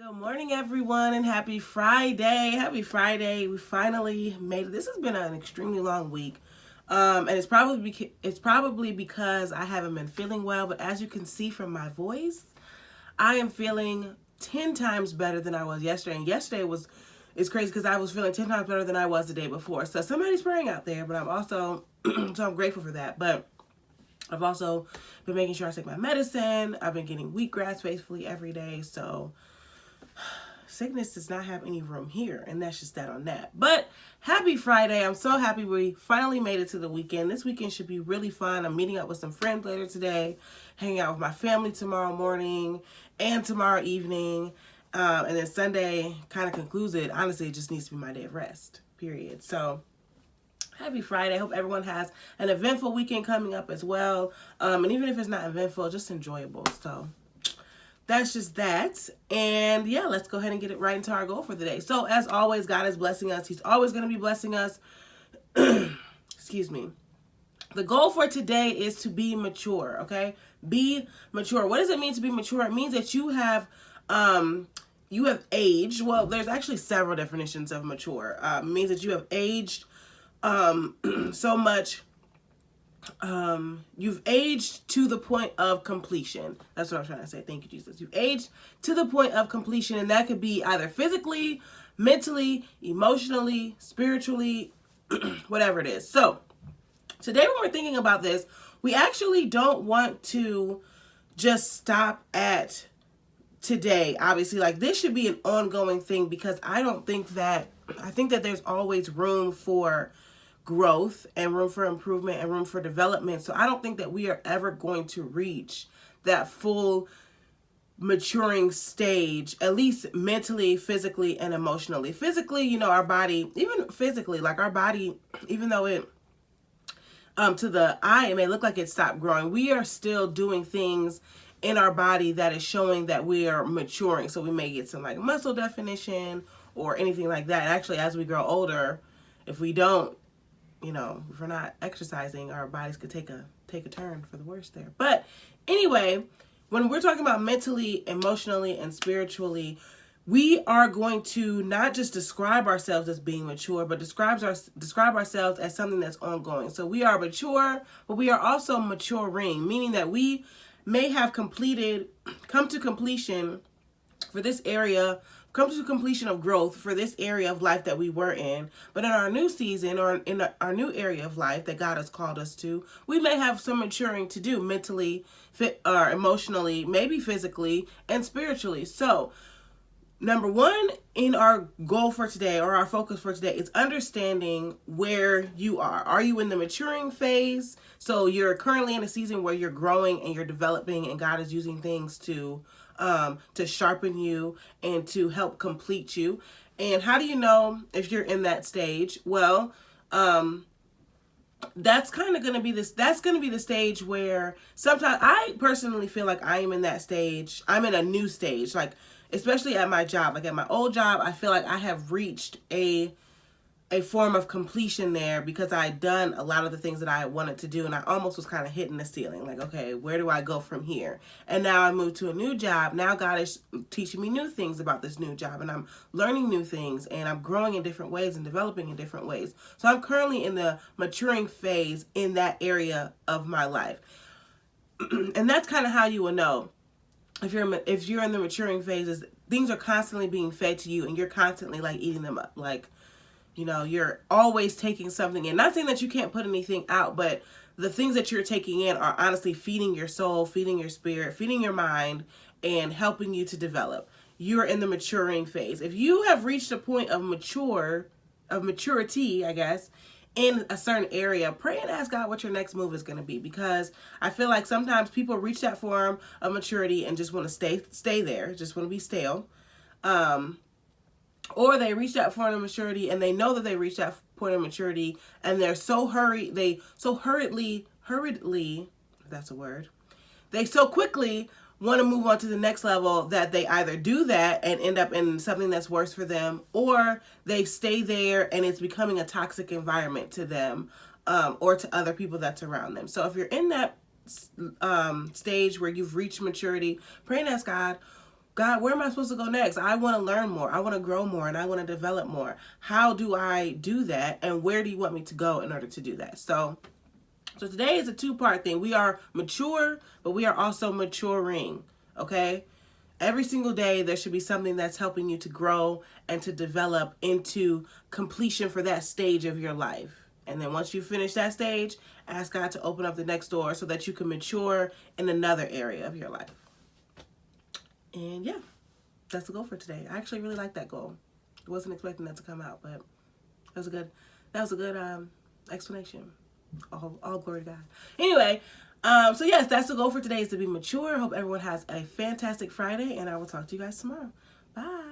Good morning, everyone, and happy Friday. Happy Friday. We finally made it. This has been an extremely long week. And it's probably because I haven't been feeling well, but as you can see from my voice, I am feeling 10 times better than I was yesterday. And yesterday was it's crazy because I was feeling 10 times better than I was the day before. So somebody's praying out there, but I'm also so I'm grateful for that. But I've also been making sure I take my medicine. I've been getting wheatgrass faithfully every day. So sickness does not have any room here, and that's just that on that. But happy Friday. I'm so happy we finally made it to the weekend. This weekend should be really fun. I'm meeting up with some friends later today, hanging out with my family tomorrow morning and tomorrow evening. And then Sunday kind of concludes it. Honestly, it just needs to be my day of rest, period. So happy Friday. I hope everyone has an eventful weekend coming up as well. And even if it's not eventful, just enjoyable. So that's just that. And yeah, let's go ahead and get it right into our goal for the day. So as always, God is blessing us. He's always going to be blessing us. Excuse me. The goal for today is to be mature, okay? Be mature. What does it mean to be mature? It means that you have aged. Well, there's actually several definitions of mature. It means that you have aged so much. You've aged to the point of completion. That's what I'm trying to say. Thank you, Jesus. You've aged to the point of completion, and that could be either physically, mentally, emotionally, spiritually, whatever it is. So today when we're thinking about this, we actually don't want to just stop at today. Obviously, like this should be an ongoing thing because I think that there's always room for growth and room for improvement and room for development. So I don't think that we are ever going to reach that full maturing stage, at least mentally, physically, and emotionally. Physically, our body, even physically, like our body, even though it to the eye, it may look like it stopped growing, we are still doing things in our body that is showing that we are maturing. So we may get some like muscle definition or anything like that. Actually, as we grow older, if we don't, if we're not exercising, our bodies could take a turn for the worse there. But anyway, when we're talking about mentally, emotionally, and spiritually, we are going to not just describe ourselves as being mature, but describe ourselves as something that's ongoing. So we are mature, but we are also maturing, meaning that we may have come to completion for this area, come to completion of growth for this area of life that we were in. But in our new season or in our new area of life that God has called us to, we may have some maturing to do mentally, or emotionally, maybe physically, and spiritually. So number one in our goal for today, or our focus for today, is understanding where you are. Are you in the maturing phase? So you're currently in a season where you're growing and you're developing, and God is using things to sharpen you and to help complete you. And how do you know if you're in that stage? Well, that's kind of going to be that's going to be the stage where sometimes I personally feel like I am in that stage. I'm in a new stage, like especially at my job. Like at my old job, I feel like I have reached a form of completion there because I had done a lot of the things that I wanted to do, and I almost was kind of hitting the ceiling. Like, okay, where do I go from here? And now I moved to a new job. Now God is teaching me new things about this new job, and I'm learning new things, and I'm growing in different ways and developing in different ways. So I'm currently in the maturing phase in that area of my life. And that's kind of how you will know if you're in the maturing phases. Things are constantly being fed to you, and you're constantly like eating them up. Like, you're always taking something in. Not saying that you can't put anything out, but the things that you're taking in are honestly feeding your soul, feeding your spirit, feeding your mind, and helping you to develop. You're in the maturing phase. If you have reached a point of maturity, I guess, in a certain area, pray and ask God what your next move is going to be, because I feel like sometimes people reach that form of maturity and just want to stay there, just want to be stale. Or they reach that point of maturity and they know that they reached that point of maturity, and they're hurriedly, if that's a word, they so quickly want to move on to the next level that they either do that and end up in something that's worse for them, or they stay there and it's becoming a toxic environment to them, or to other people that's around them. So if you're in that stage where you've reached maturity, pray and ask God, God, where am I supposed to go next? I want to learn more. I want to grow more, and I want to develop more. How do I do that? And where do you want me to go in order to do that? So today is a two-part thing. We are mature, but we are also maturing, okay? Every single day, there should be something that's helping you to grow and to develop into completion for that stage of your life. And then once you finish that stage, ask God to open up the next door so that you can mature in another area of your life. And yeah, that's the goal for today. I actually really like that goal. I wasn't expecting that to come out, but that was a good explanation. All glory to God. Anyway, so yes, that's the goal for today, is to be mature. Hope everyone has a fantastic Friday, and I will talk to you guys tomorrow. Bye.